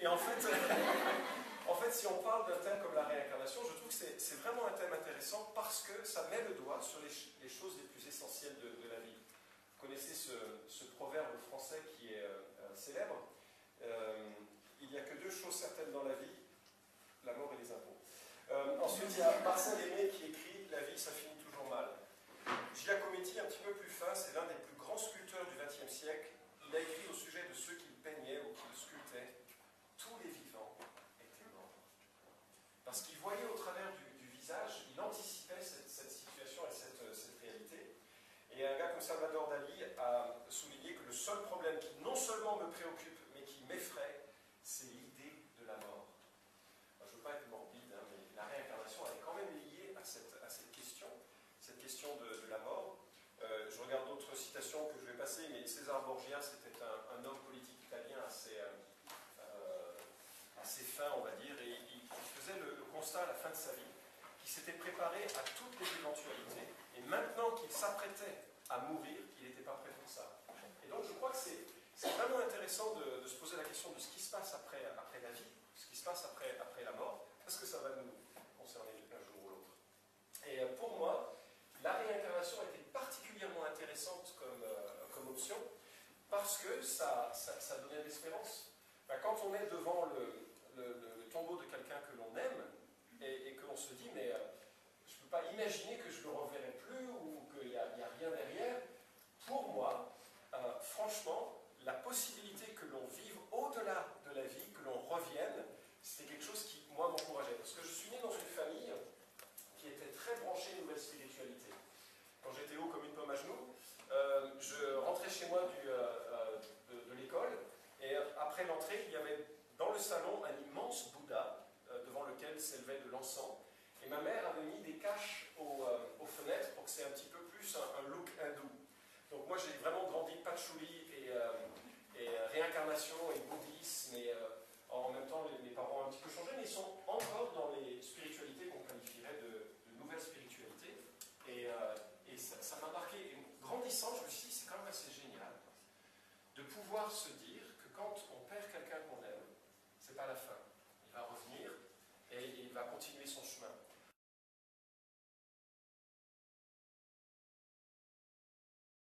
Et en fait, en fait, si on parle d'un thème comme la réincarnation, je trouve que c'est vraiment un thème intéressant parce que ça met le doigt sur les choses les plus essentielles de la vie. Vous connaissez ce proverbe français qui est célèbre. Il n'y a que deux choses certaines dans la vie, la mort et les impôts. Ensuite, il y a Marcel Aimé qui écrit « La vie, ça finit toujours mal ». Giacometti, un petit peu plus fin, c'est l'un des plus grands sculpteurs du XXe siècle. Il a écrit au sujet de ceux qu'il peignait ou qu'il sculptait « Tous les vivants étaient morts ». Parce qu'il voyait au travers du visage, il anticipait cette situation et cette réalité. Et un gars comme Salvador Dali a souligné que le seul problème qui non seulement me préoccupe, mais qui m'effraie, c'est l'idée de la mort. Alors, je ne veux pas être morbide, hein, mais la réincarnation elle est quand même liée à cette question de la mort. Je regarde d'autres citations que je vais passer, mais César Borgia, c'était un homme politique italien assez fin, on va dire, et il faisait le constat à la fin de sa vie qu'il s'était préparé à toutes les éventualités, et maintenant qu'il s'apprêtait à mourir, il n'était pas prêt pour ça. Et donc je crois que c'est vraiment intéressant de se poser la question de ce qui se passe après la vie, ce qui se passe après la mort, parce que ça va nous concerner un jour ou l'autre. Et pour moi, la réincarnation était particulièrement intéressante comme option, parce que ça donnait de l'espérance. Quand on est devant le tombeau de quelqu'un que l'on aime, et que l'on se dit, mais je ne peux pas imaginer que je ne le reverrai plus, ou qu'il n'y a rien derrière, pour moi, franchement, la possibilité que l'on vive au-delà de la vie, que l'on revienne, c'était quelque chose qui, moi, m'encourageait. Parce que je suis né dans une famille qui était très branchée nouvelle spiritualité. Quand j'étais haut comme une pomme à genoux, je rentrais chez moi de l'école, et après l'entrée, il y avait dans le salon un immense Bouddha, devant lequel s'élevait de l'encens, et ma mère avait mis des caches aux fenêtres pour que c'est un petit peu plus un look hindou. Donc moi j'ai vraiment grandi patchouli et réincarnation et bouddhisme, et en même temps mes parents ont un petit peu changé, mais ils sont encore dans